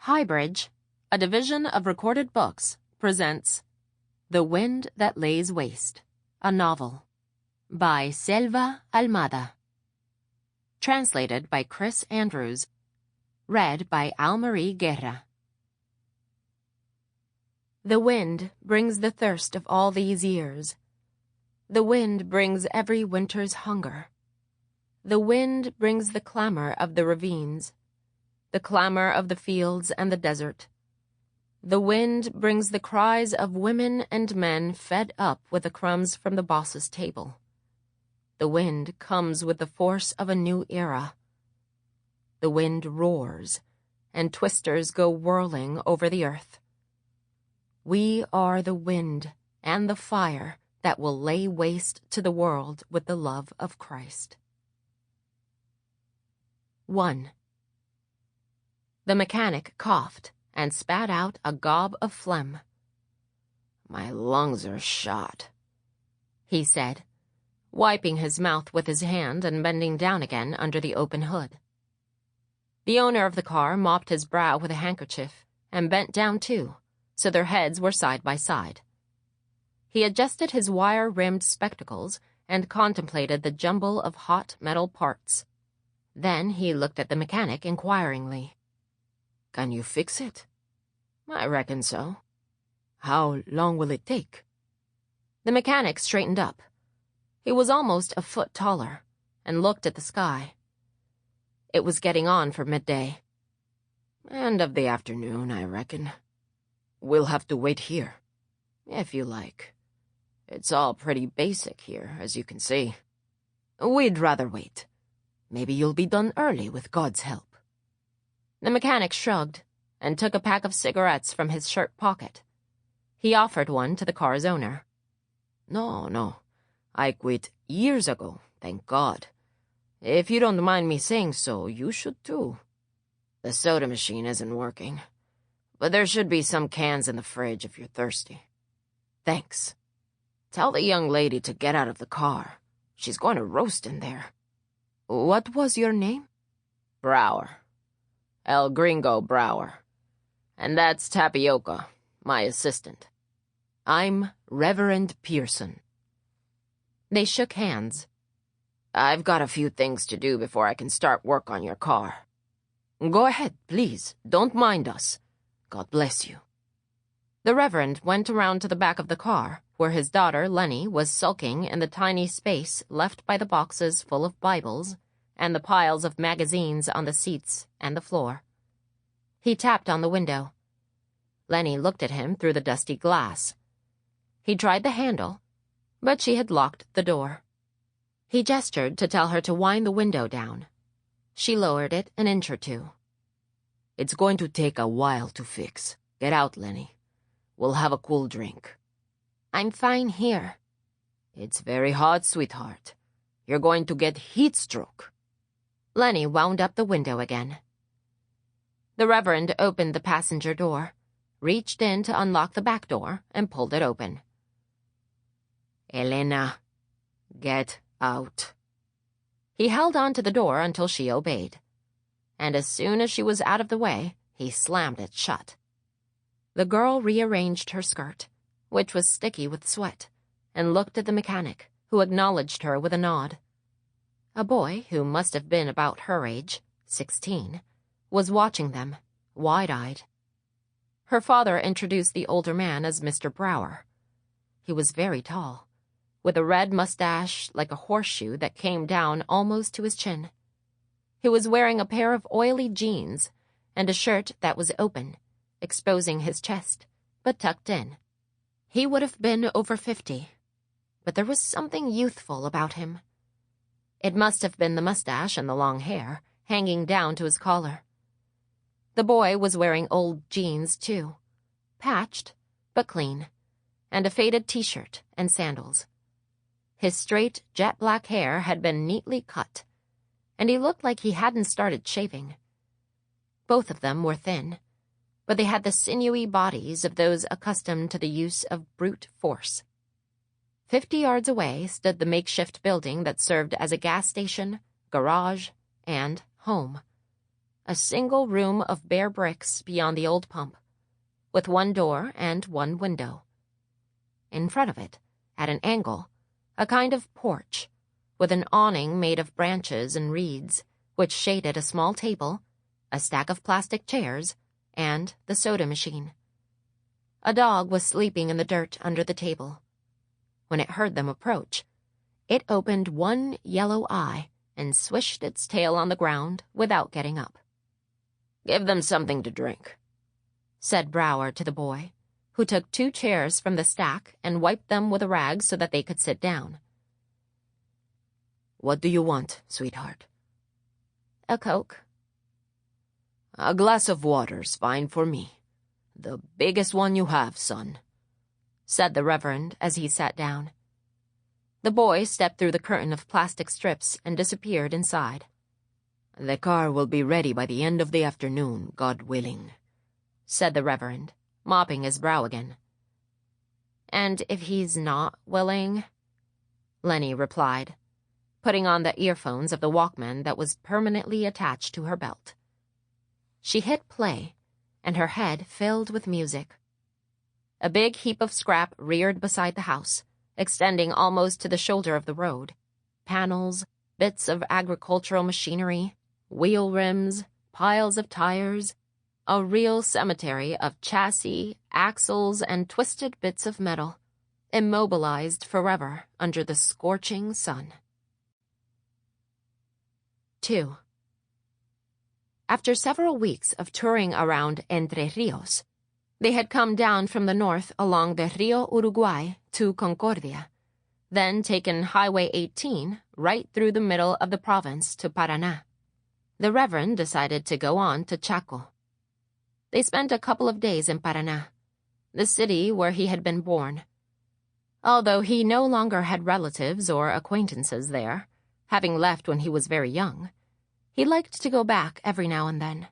HighBridge, a division of Recorded Books, presents The Wind That Lays Waste, a novel, by Selva Almada. Translated by Chris Andrews. Read by Almarie Guerra. The wind brings the thirst of all these years. The wind brings every winter's hunger. The wind brings the clamor of the ravines, the clamor of the fields and the desert. The wind brings the cries of women and men fed up with the crumbs from the boss's table. The wind comes with the force of a new era. The wind roars, and twisters go whirling over the earth. We are the wind and the fire that will lay waste to the world with the love of Christ. 1. The mechanic coughed and spat out a gob of phlegm. "My lungs are shot," he said, wiping his mouth with his hand and bending down again under the open hood. The owner of the car mopped his brow with a handkerchief and bent down too, so their heads were side by side. He adjusted his wire-rimmed spectacles and contemplated the jumble of hot metal parts. Then he looked at the mechanic inquiringly. "Can you fix it?" "I reckon so." "How long will it take?" The mechanic straightened up. He was almost a foot taller and looked at the sky. It was getting on for midday. "End of the afternoon, I reckon. We'll have to wait here, if you like. It's all pretty basic here, as you can see." "We'd rather wait. Maybe you'll be done early with God's help." The mechanic shrugged and took a pack of cigarettes from his shirt pocket. He offered one to the car's owner. No. I quit years ago, thank God. If you don't mind me saying so, you should too. The soda machine isn't working, but there should be some cans in the fridge if you're thirsty." "Thanks. Tell the young lady to get out of the car. She's going to roast in there." "What was your name?" "Brauer. El Gringo Brauer. And that's Tapioca, my assistant." "I'm Reverend Pearson." They shook hands. "I've got a few things to do before I can start work on your car." "Go ahead, please. Don't mind us. God bless you." The Reverend went around to the back of the car, where his daughter, Leni, was sulking in the tiny space left by the boxes full of Bibles and the piles of magazines on the seats and the floor. He tapped on the window. Leni looked at him through the dusty glass. He tried the handle, but she had locked the door. He gestured to tell her to wind the window down. She lowered it an inch or two. "It's going to take a while to fix. Get out, Leni. We'll have a cool drink." "I'm fine here." "It's very hot, sweetheart. You're going to get heat stroke." Leni wound up the window again. The Reverend opened the passenger door, reached in to unlock the back door, and pulled it open. "Elena, get out." He held on to the door until she obeyed, and as soon as she was out of the way, he slammed it shut. The girl rearranged her skirt, which was sticky with sweat, and looked at the mechanic, who acknowledged her with a nod. A boy, who must have been about her age, 16, was watching them, wide-eyed. Her father introduced the older man as Mr. Brauer. He was very tall, with a red mustache like a horseshoe that came down almost to his chin. He was wearing a pair of oily jeans and a shirt that was open, exposing his chest, but tucked in. He would have been over 50, but there was something youthful about him. It must have been the mustache and the long hair, hanging down to his collar. The boy was wearing old jeans, too, patched, but clean, and a faded t-shirt and sandals. His straight, jet-black hair had been neatly cut, and he looked like he hadn't started shaving. Both of them were thin, but they had the sinewy bodies of those accustomed to the use of brute force. 50 yards away stood the makeshift building that served as a gas station, garage, and home. a single room of bare bricks beyond the old pump, with one door and one window. In front of it, at an angle, a kind of porch, with an awning made of branches and reeds, which shaded a small table, a stack of plastic chairs, and the soda machine. A dog was sleeping in the dirt under the table. When it heard them approach, it opened one yellow eye and swished its tail on the ground without getting up. "Give them something to drink," said Brauer to the boy, who took 2 chairs from the stack and wiped them with a rag so that they could sit down. "What do you want, sweetheart?" "A Coke." "A glass of water's fine for me. The biggest one you have, son," said the Reverend as he sat down. The boy stepped through the curtain of plastic strips and disappeared inside. "The car will be ready by the end of the afternoon, God willing," said the Reverend, mopping his brow again. "And if he's not willing?" Leni replied, putting on the earphones of the Walkman that was permanently attached to her belt. She hit play, and her head filled with music. A big heap of scrap reared beside the house, extending almost to the shoulder of the road. Panels, bits of agricultural machinery, wheel rims, piles of tires, a real cemetery of chassis, axles, and twisted bits of metal, immobilized forever under the scorching sun. 2. After several weeks of touring around Entre Rios, they had come down from the north along the Rio Uruguay to Concordia, then taken Highway 18 right through the middle of the province to Paraná. The Reverend decided to go on to Chaco. They spent a couple of days in Paraná, the city where he had been born. Although he no longer had relatives or acquaintances there, having left when he was very young, he liked to go back every now and then.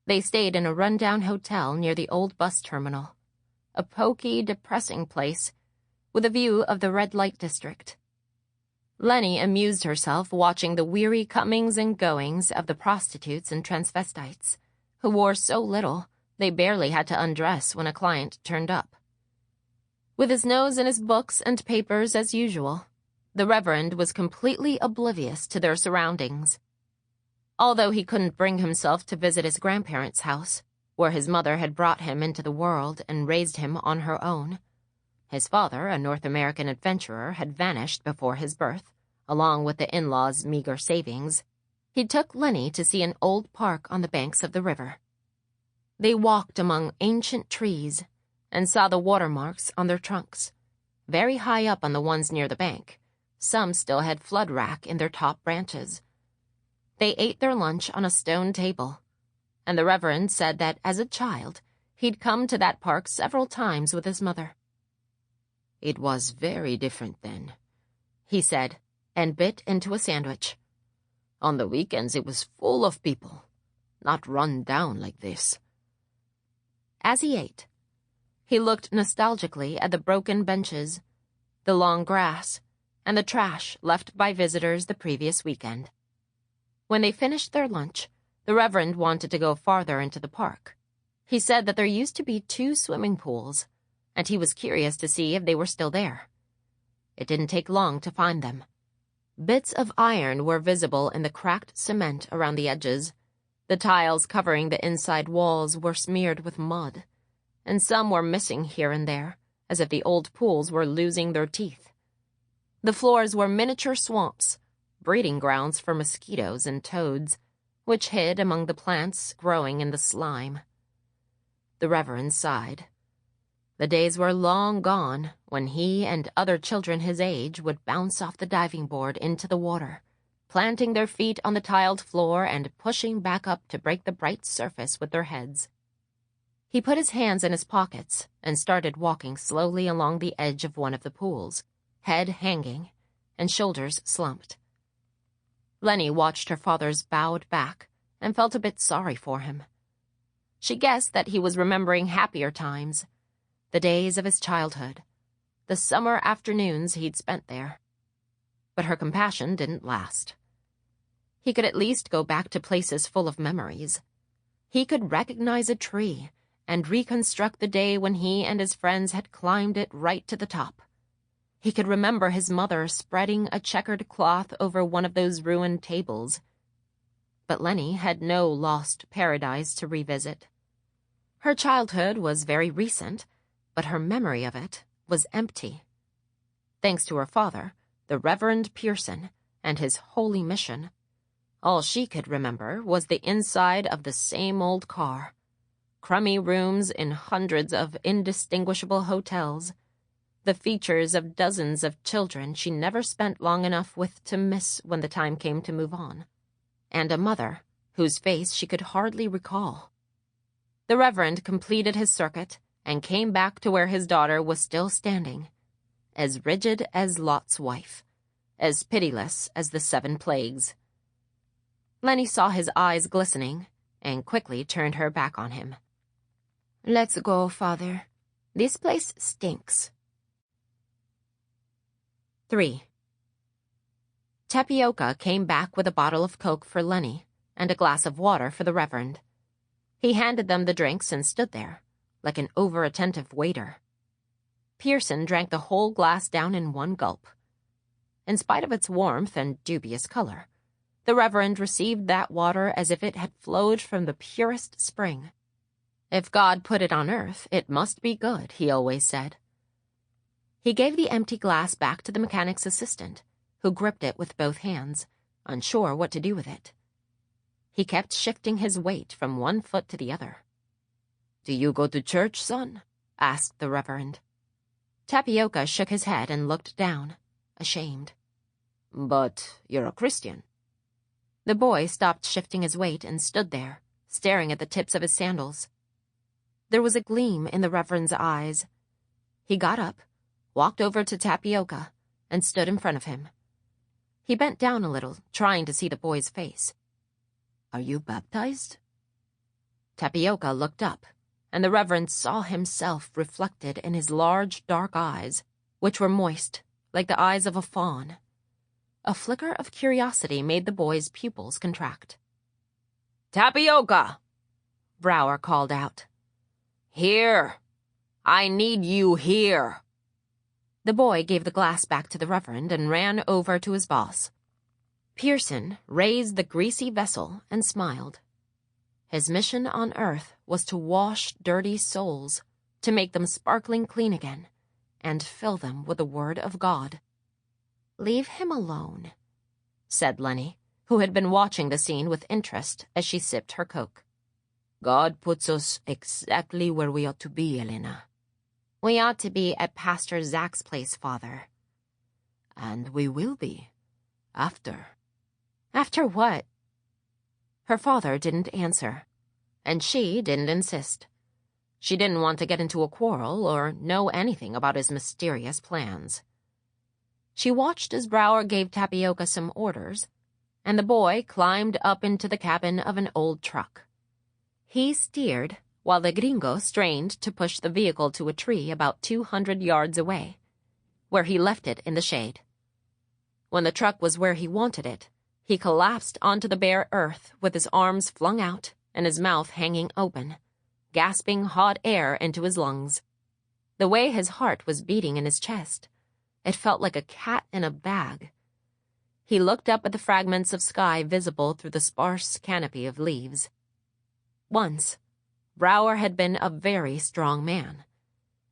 They stayed in a rundown hotel near the old bus terminal, a poky, depressing place with a view of the red light district. Leni amused herself watching the weary comings and goings of the prostitutes and transvestites, who wore so little they barely had to undress when a client turned up. With his nose in his books and papers as usual, the Reverend was completely oblivious to their surroundings. Although he couldn't bring himself to visit his grandparents' house, where his mother had brought him into the world and raised him on her own. His father, a North American adventurer, had vanished before his birth, along with the in-laws' meager savings. He took Leni to see an old park on the banks of the river. They walked among ancient trees and saw the watermarks on their trunks, very high up on the ones near the bank. Some still had flood rack in their top branches. They ate their lunch on a stone table, and the Reverend said that as a child he'd come to that park several times with his mother. "It was very different then," he said, and bit into a sandwich. "On the weekends it was full of people, not run down like this." As he ate, he looked nostalgically at the broken benches, the long grass, and the trash left by visitors the previous weekend. When they finished their lunch, the Reverend wanted to go farther into the park. He said that there used to be 2 swimming pools, and he was curious to see if they were still there. It didn't take long to find them. Bits of iron were visible in the cracked cement around the edges. The tiles covering the inside walls were smeared with mud, and some were missing here and there, as if the old pools were losing their teeth. The floors were miniature swamps, breeding grounds for mosquitoes and toads, which hid among the plants growing in the slime. The Reverend sighed. The days were long gone when he and other children his age would bounce off the diving board into the water, planting their feet on the tiled floor and pushing back up to break the bright surface with their heads. He put his hands in his pockets and started walking slowly along the edge of one of the pools, head hanging and shoulders slumped. Leni watched her father's bowed back and felt a bit sorry for him. She guessed that he was remembering happier times, the days of his childhood, the summer afternoons he'd spent there. But her compassion didn't last. He could at least go back to places full of memories. He could recognize a tree and reconstruct the day when he and his friends had climbed it right to the top. He could remember his mother spreading a checkered cloth over one of those ruined tables. But Leni had no lost paradise to revisit. Her childhood was very recent, but her memory of it was empty. Thanks to her father, the Reverend Pearson, and his holy mission, all she could remember was the inside of the same old car, crummy rooms in hundreds of indistinguishable hotels, the features of dozens of children she never spent long enough with to miss when the time came to move on, and a mother whose face she could hardly recall. The Reverend completed his circuit and came back to where his daughter was still standing, as rigid as Lot's wife, as pitiless as the 7 plagues. Leni saw his eyes glistening and quickly turned her back on him. "Let's go, Father. This place stinks." 3. Tapioca came back with a bottle of Coke for Leni and a glass of water for the Reverend. He handed them the drinks and stood there, like an over-attentive waiter. Pearson drank the whole glass down in one gulp. In spite of its warmth and dubious color, the Reverend received that water as if it had flowed from the purest spring. If God put it on earth, it must be good, he always said. He gave the empty glass back to the mechanic's assistant, who gripped it with both hands, unsure what to do with it. He kept shifting his weight from one foot to the other. "Do you go to church, son?" asked the Reverend. Tapioca shook his head and looked down, ashamed. "But you're a Christian." The boy stopped shifting his weight and stood there, staring at the tips of his sandals. There was a gleam in the Reverend's eyes. He got up, walked over to Tapioca, and stood in front of him. He bent down a little, trying to see the boy's face. "Are you baptized?" Tapioca looked up, and the Reverend saw himself reflected in his large, dark eyes, which were moist, like the eyes of a fawn. A flicker of curiosity made the boy's pupils contract. "Tapioca!" Brauer called out. "Here! I need you here!" The boy gave the glass back to the Reverend and ran over to his boss. Pearson raised the greasy vessel and smiled. His mission on earth was to wash dirty souls, to make them sparkling clean again, and fill them with the word of God. "Leave him alone," said Leni, who had been watching the scene with interest as she sipped her Coke. "God puts us exactly where we ought to be, Elena." "We ought to be at Pastor Zach's place, Father." "And we will be. After." "After what?" Her father didn't answer, and she didn't insist. She didn't want to get into a quarrel or know anything about his mysterious plans. She watched as Brauer gave Tapioca some orders, and the boy climbed up into the cabin of an old truck. He steered while the Gringo strained to push the vehicle to a tree about 200 yards away, where he left it in the shade. When the truck was where he wanted it, he collapsed onto the bare earth with his arms flung out and his mouth hanging open, gasping hot air into his lungs. The way his heart was beating in his chest, it felt like a cat in a bag. He looked up at the fragments of sky visible through the sparse canopy of leaves. Once, Brauer had been a very strong man.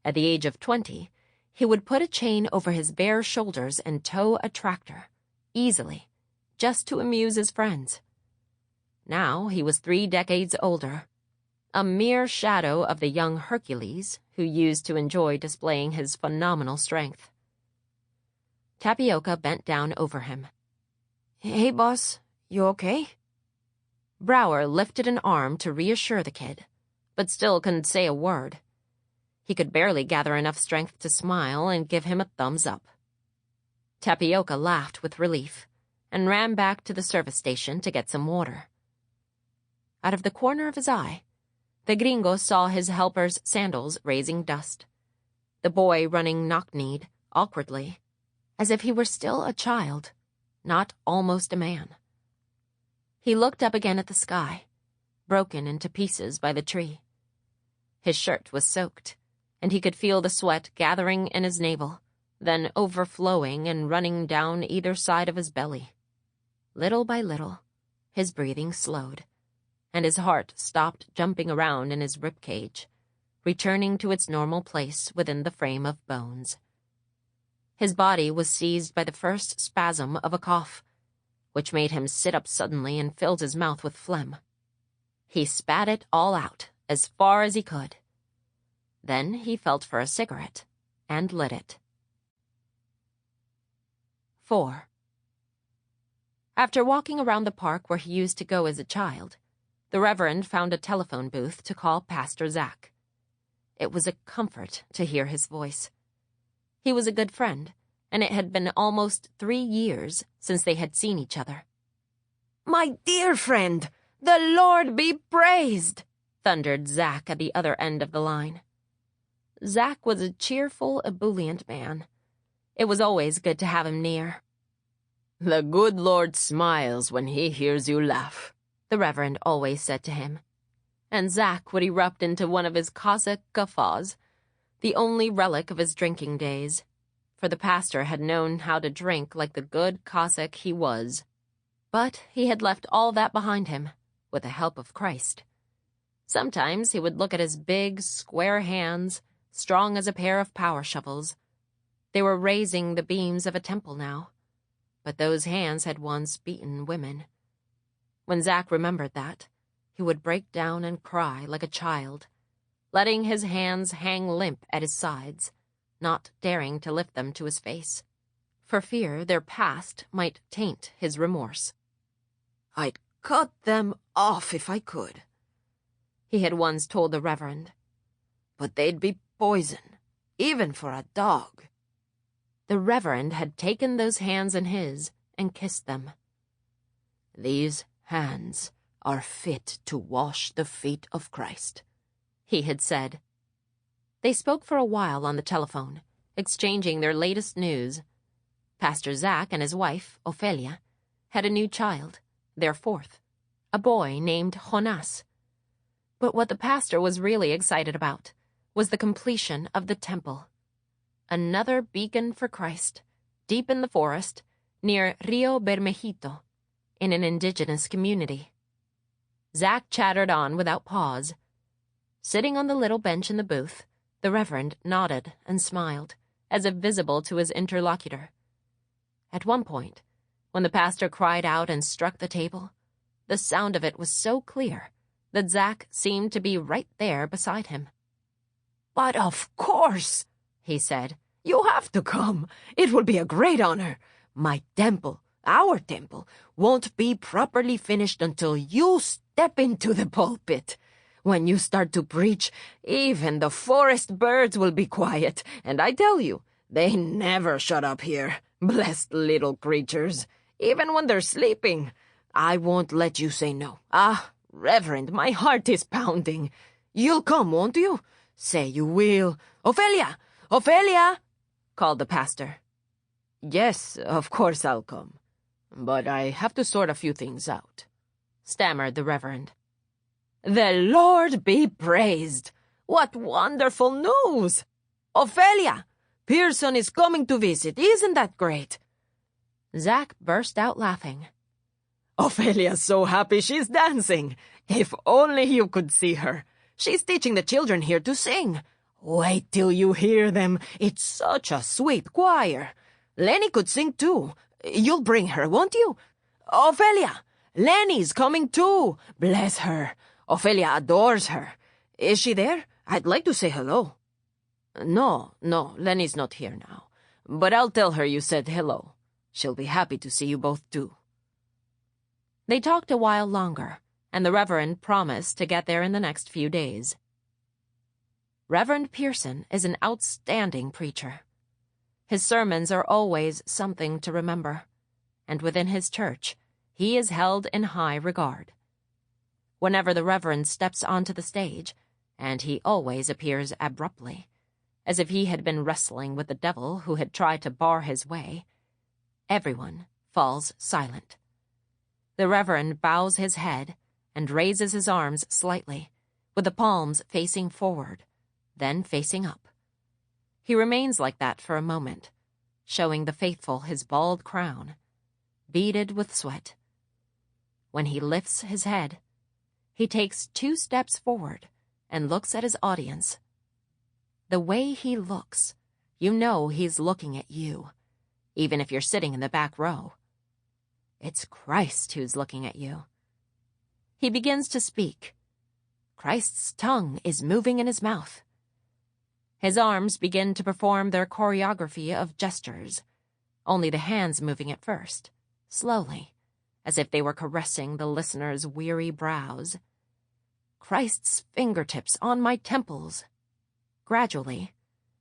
At the age of 20, he would put a chain over his bare shoulders and tow a tractor, easily, just to amuse his friends. Now he was 3 decades older, a mere shadow of the young Hercules who used to enjoy displaying his phenomenal strength. Tapioca bent down over him. "Hey, boss, you okay?" Brauer lifted an arm to reassure the kid, but still couldn't say a word. He could barely gather enough strength to smile and give him a thumbs up. Tapioca laughed with relief and ran back to the service station to get some water. Out of the corner of his eye, the Gringo saw his helper's sandals raising dust, the boy running knock-kneed, awkwardly, as if he were still a child, not almost a man. He looked up again at the sky, broken into pieces by the tree. His shirt was soaked, and he could feel the sweat gathering in his navel, then overflowing and running down either side of his belly. Little by little, his breathing slowed, and his heart stopped jumping around in his ribcage, returning to its normal place within the frame of bones. His body was seized by the first spasm of a cough, which made him sit up suddenly and filled his mouth with phlegm. He spat it all out, as far as he could. Then he felt for a cigarette and lit it. 4. After walking around the park where he used to go as a child, the Reverend found a telephone booth to call Pastor Zach. It was a comfort to hear his voice. He was a good friend, and it had been almost 3 years since they had seen each other. "My dear friend, the Lord be praised!" thundered Zach at the other end of the line. Zach was a cheerful, ebullient man. It was always good to have him near. "The good Lord smiles when he hears you laugh," the Reverend always said to him. And Zach would erupt into one of his Cossack guffaws, the only relic of his drinking days, for the pastor had known how to drink like the good Cossack he was. But he had left all that behind him, with the help of Christ. Sometimes he would look at his big, square hands, strong as a pair of power shovels. They were raising the beams of a temple now, but those hands had once beaten women. When Zach remembered that, he would break down and cry like a child, letting his hands hang limp at his sides, not daring to lift them to his face, for fear their past might taint his remorse. "I'd cut them off if I could," he had once told the Reverend. "But they'd be poison, even for a dog." The Reverend had taken those hands in his and kissed them. "These hands are fit to wash the feet of Christ," he had said. They spoke for a while on the telephone, exchanging their latest news. Pastor Zach and his wife, Ophelia, had a new child, their 4th, a boy named Jonas. But what the pastor was really excited about was the completion of the temple. Another beacon for Christ, deep in the forest, near Rio Bermejito, in an indigenous community. Zach chattered on without pause. Sitting on the little bench in the booth, the Reverend nodded and smiled, as if visible to his interlocutor. At one point, when the pastor cried out and struck the table, the sound of it was so clear that Zach seemed to be right there beside him. "But of course," he said, "you have to come. It will be a great honor. My temple, our temple, won't be properly finished until you step into the pulpit. When you start to preach, even the forest birds will be quiet, and I tell you, they never shut up here. Blessed little creatures. Even when they're sleeping. I won't let you say no. Ah, Reverend, my heart is pounding. You'll come, won't you? Say you will. Ophelia! Ophelia!" called the pastor. "Yes, of course I'll come. But I have to sort a few things out," stammered the Reverend. "The Lord be praised! What wonderful news! Ophelia! Pearson is coming to visit. Isn't that great?" Zach burst out laughing. "Ophelia's so happy she's dancing. If only you could see her. She's teaching the children here to sing. Wait till you hear them. It's such a sweet choir. Leni could sing too. You'll bring her, won't you? Ophelia! Leni's coming too. Bless her. Ophelia adores her. Is she there? I'd like to say hello." No, Leni's not here now. But I'll tell her you said hello. She'll be happy to see you both too." They talked a while longer, and the Reverend promised to get there in the next few days. Reverend Pearson is an outstanding preacher. His sermons are always something to remember, and within his church, he is held in high regard. Whenever the Reverend steps onto the stage, and he always appears abruptly, as if he had been wrestling with the devil who had tried to bar his way, everyone falls silent. The Reverend bows his head and raises his arms slightly, with the palms facing forward, then facing up. He remains like that for a moment, showing the faithful his bald crown, beaded with sweat. When he lifts his head, he takes 2 steps forward and looks at his audience. The way he looks, you know he's looking at you, even if you're sitting in the back row. It's Christ who's looking at you. He begins to speak. Christ's tongue is moving in his mouth. His arms begin to perform their choreography of gestures, only the hands moving at first, slowly, as if they were caressing the listener's weary brows. Christ's fingertips on my temples. Gradually,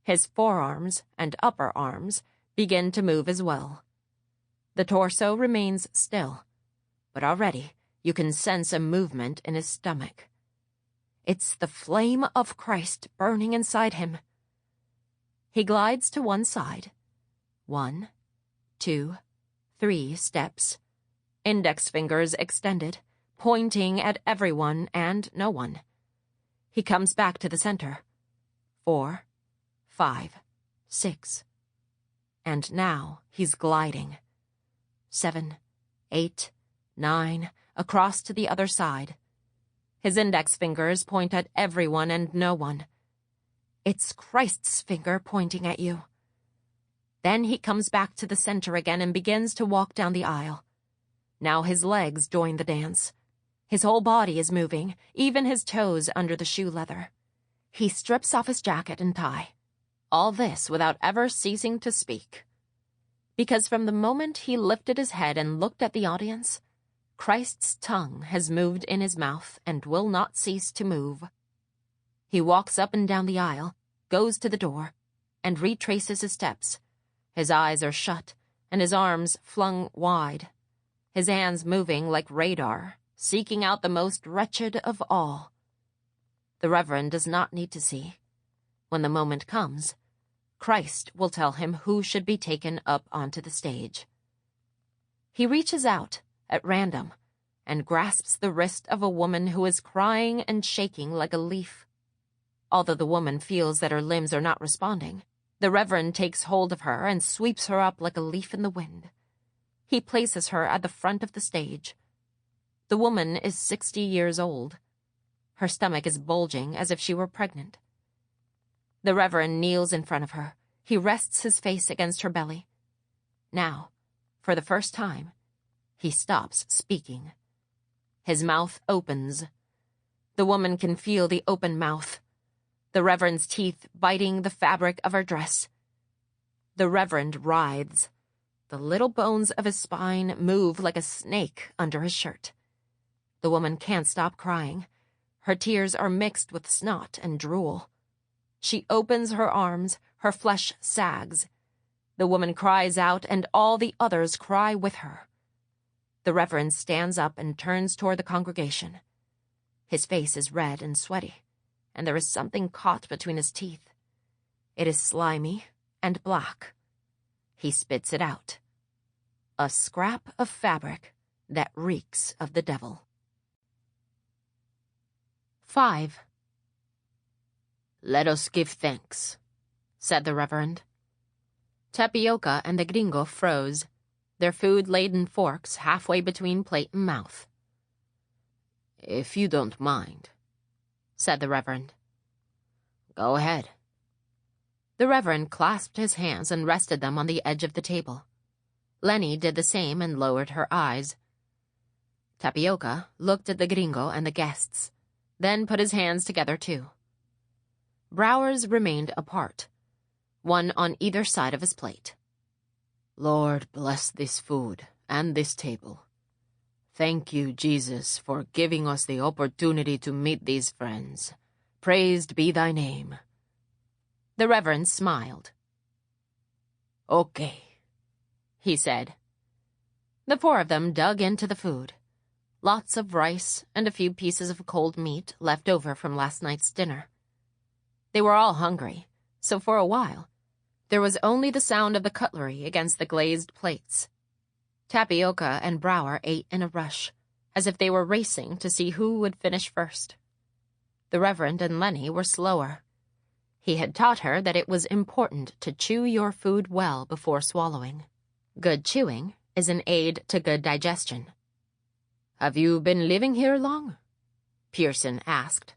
his forearms and upper arms begin to move as well. The torso remains still, but already you can sense a movement in his stomach. It's the flame of Christ burning inside him. He glides to one side. 1, 2, 3 steps. Index fingers extended, pointing at everyone and no one. He comes back to the center. 4, 5, 6. And now he's gliding. 7, 8, 9, across to the other side. His index fingers point at everyone and no one. It's Christ's finger pointing at you. Then he comes back to the center again and begins to walk down the aisle. Now his legs join the dance. His whole body is moving, even his toes under the shoe leather. He strips off his jacket and tie. All this without ever ceasing to speak. Because from the moment he lifted his head and looked at the audience, Christ's tongue has moved in his mouth and will not cease to move. He walks up and down the aisle, goes to the door, and retraces his steps. His eyes are shut, and his arms flung wide. His hands moving like radar, seeking out the most wretched of all. The Reverend does not need to see. When the moment comes, Christ will tell him who should be taken up onto the stage. He reaches out, at random, and grasps the wrist of a woman who is crying and shaking like a leaf. Although the woman feels that her limbs are not responding, the Reverend takes hold of her and sweeps her up like a leaf in the wind. He places her at the front of the stage. The woman is 60 years old. Her stomach is bulging as if she were pregnant. The Reverend kneels in front of her. He rests his face against her belly. Now, for the first time, he stops speaking. His mouth opens. The woman can feel the open mouth, the Reverend's teeth biting the fabric of her dress. The Reverend writhes. The little bones of his spine move like a snake under his shirt. The woman can't stop crying. Her tears are mixed with snot and drool. She opens her arms, her flesh sags. The woman cries out, and all the others cry with her. The Reverend stands up and turns toward the congregation. His face is red and sweaty, and there is something caught between his teeth. It is slimy and black. He spits it out. A scrap of fabric that reeks of the devil. 5. "Let us give thanks," said the Reverend. Tapioca and the Gringo froze, their food-laden forks halfway between plate and mouth. "If you don't mind," said the Reverend. "Go ahead." The Reverend clasped his hands and rested them on the edge of the table. Leni did the same and lowered her eyes. Tapioca looked at the Gringo and the guests, then put his hands together too. Brauer's remained apart, one on either side of his plate. "Lord, bless this food and this table. Thank you, Jesus, for giving us the opportunity to meet these friends. Praised be thy name." The Reverend smiled. "Okay," he said. The 4 of them dug into the food. Lots of rice and a few pieces of cold meat left over from last night's dinner. They were all hungry, so for a while, there was only the sound of the cutlery against the glazed plates. Tapioca and Brauer ate in a rush, as if they were racing to see who would finish first. The Reverend and Leni were slower. He had taught her that it was important to chew your food well before swallowing. Good chewing is an aid to good digestion. "Have you been living here long?" Pearson asked.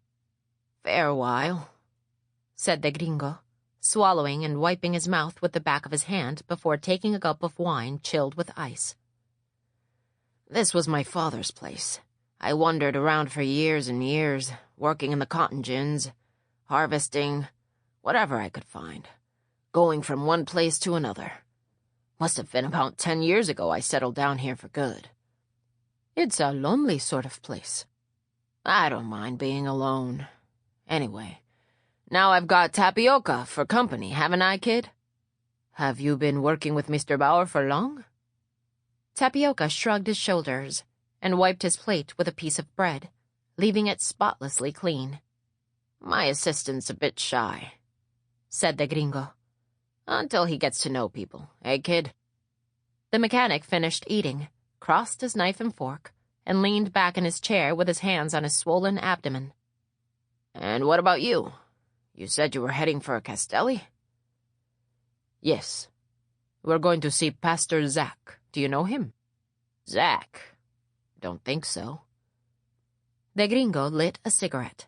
"Fair while," said the gringo, swallowing and wiping his mouth with the back of his hand before taking a gulp of wine chilled with ice. "This was my father's place. I wandered around for years and years, working in the cotton gins, harvesting, whatever I could find, going from one place to another. Must have been about 10 years ago I settled down here for good." "It's a lonely sort of place." "I don't mind being alone. Anyway, now I've got Tapioca for company, haven't I, kid? Have you been working with Mr. Brauer for long?" Tapioca shrugged his shoulders and wiped his plate with a piece of bread, leaving it spotlessly clean. "My assistant's a bit shy," said the gringo. "Until he gets to know people, eh, kid?" The mechanic finished eating, crossed his knife and fork, and leaned back in his chair with his hands on his swollen abdomen. "And what about you? You said you were heading for Castelli?" "Yes. We're going to see Pastor Zach. Do you know him?" "Zach? Don't think so." The gringo lit a cigarette.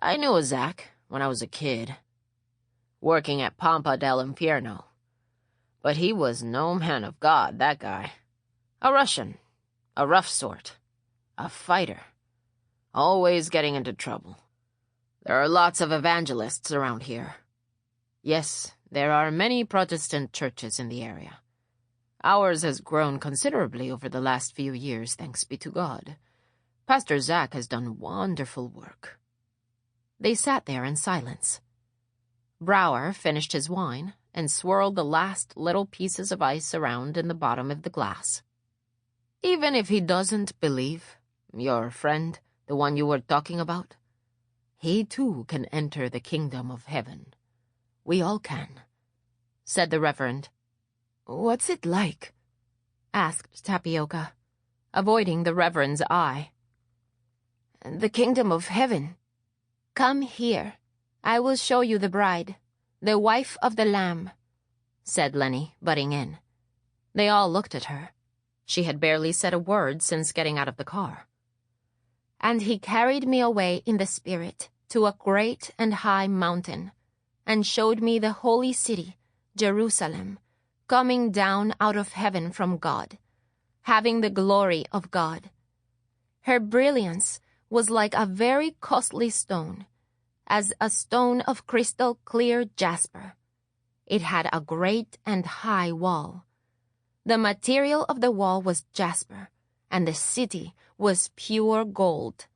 "I knew a Zach when I was a kid, working at Pampa del Infierno. But he was no man of God, that guy. A Russian, a rough sort, a fighter, always getting into trouble. There are lots of evangelists around here. Yes, there are many Protestant churches in the area. Ours has grown considerably over the last few years, thanks be to God. Pastor Zach has done wonderful work." They sat there in silence. Brauer finished his wine and swirled the last little pieces of ice around in the bottom of the glass. "Even if he doesn't believe, your friend, the one you were talking about, he too can enter the kingdom of heaven. We all can," said the Reverend. "What's it like?" asked Tapioca, avoiding the Reverend's eye. "The kingdom of heaven. Come here. I will show you the bride, the wife of the Lamb," said Leni, butting in. They all looked at her. She had barely said a word since getting out of the car. "And he carried me away in the spirit to a great and high mountain, and showed me the holy city, Jerusalem, coming down out of heaven from God, having the glory of God. Her brilliance was like a very costly stone, as a stone of crystal clear jasper. It had a great and high wall. The material of the wall was jasper, and the city was pure gold.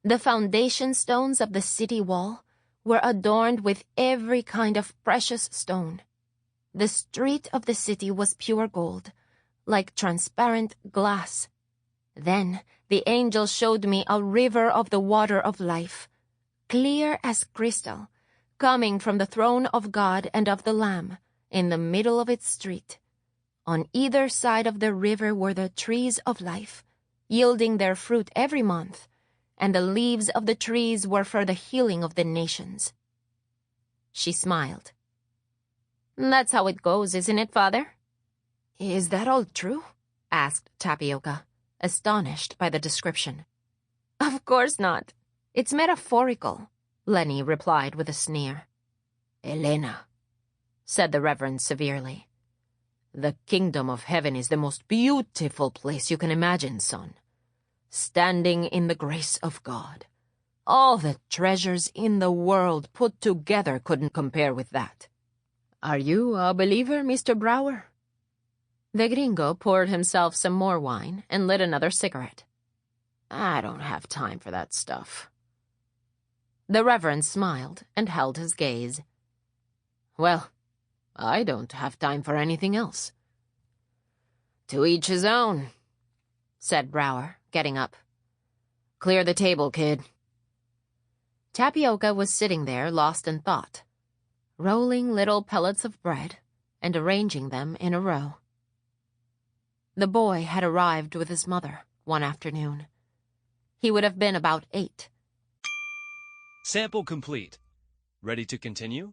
The foundation stones of the city wall were adorned with every kind of precious stone. The street of the city was pure gold, like transparent glass. Then the angel showed me a river of the water of life, clear as crystal, coming from the throne of God and of the Lamb, in the middle of its street. On either side of the river were the trees of life, yielding their fruit every month, and the leaves of the trees were for the healing of the nations." She smiled. "That's how it goes, isn't it, Father?" "Is that all true?" asked Tapioca, astonished by the description. "Of course not. It's metaphorical," Leni replied with a sneer. "Elena," said the Reverend severely, "the kingdom of heaven is the most beautiful place you can imagine, son. Standing in the grace of God. All the treasures in the world put together couldn't compare with that. Are you a believer, Mr. Brauer?" The gringo poured himself some more wine and lit another cigarette. "I don't have time for that stuff." The Reverend smiled and held his gaze. "Well, I don't have time for anything else." "To each his own," said Brauer, getting up. "Clear the table, kid." Tapioca was sitting there lost in thought, rolling little pellets of bread and arranging them in a row. The boy had arrived with his mother one afternoon. He would have been about 8. Sample complete. Ready to continue?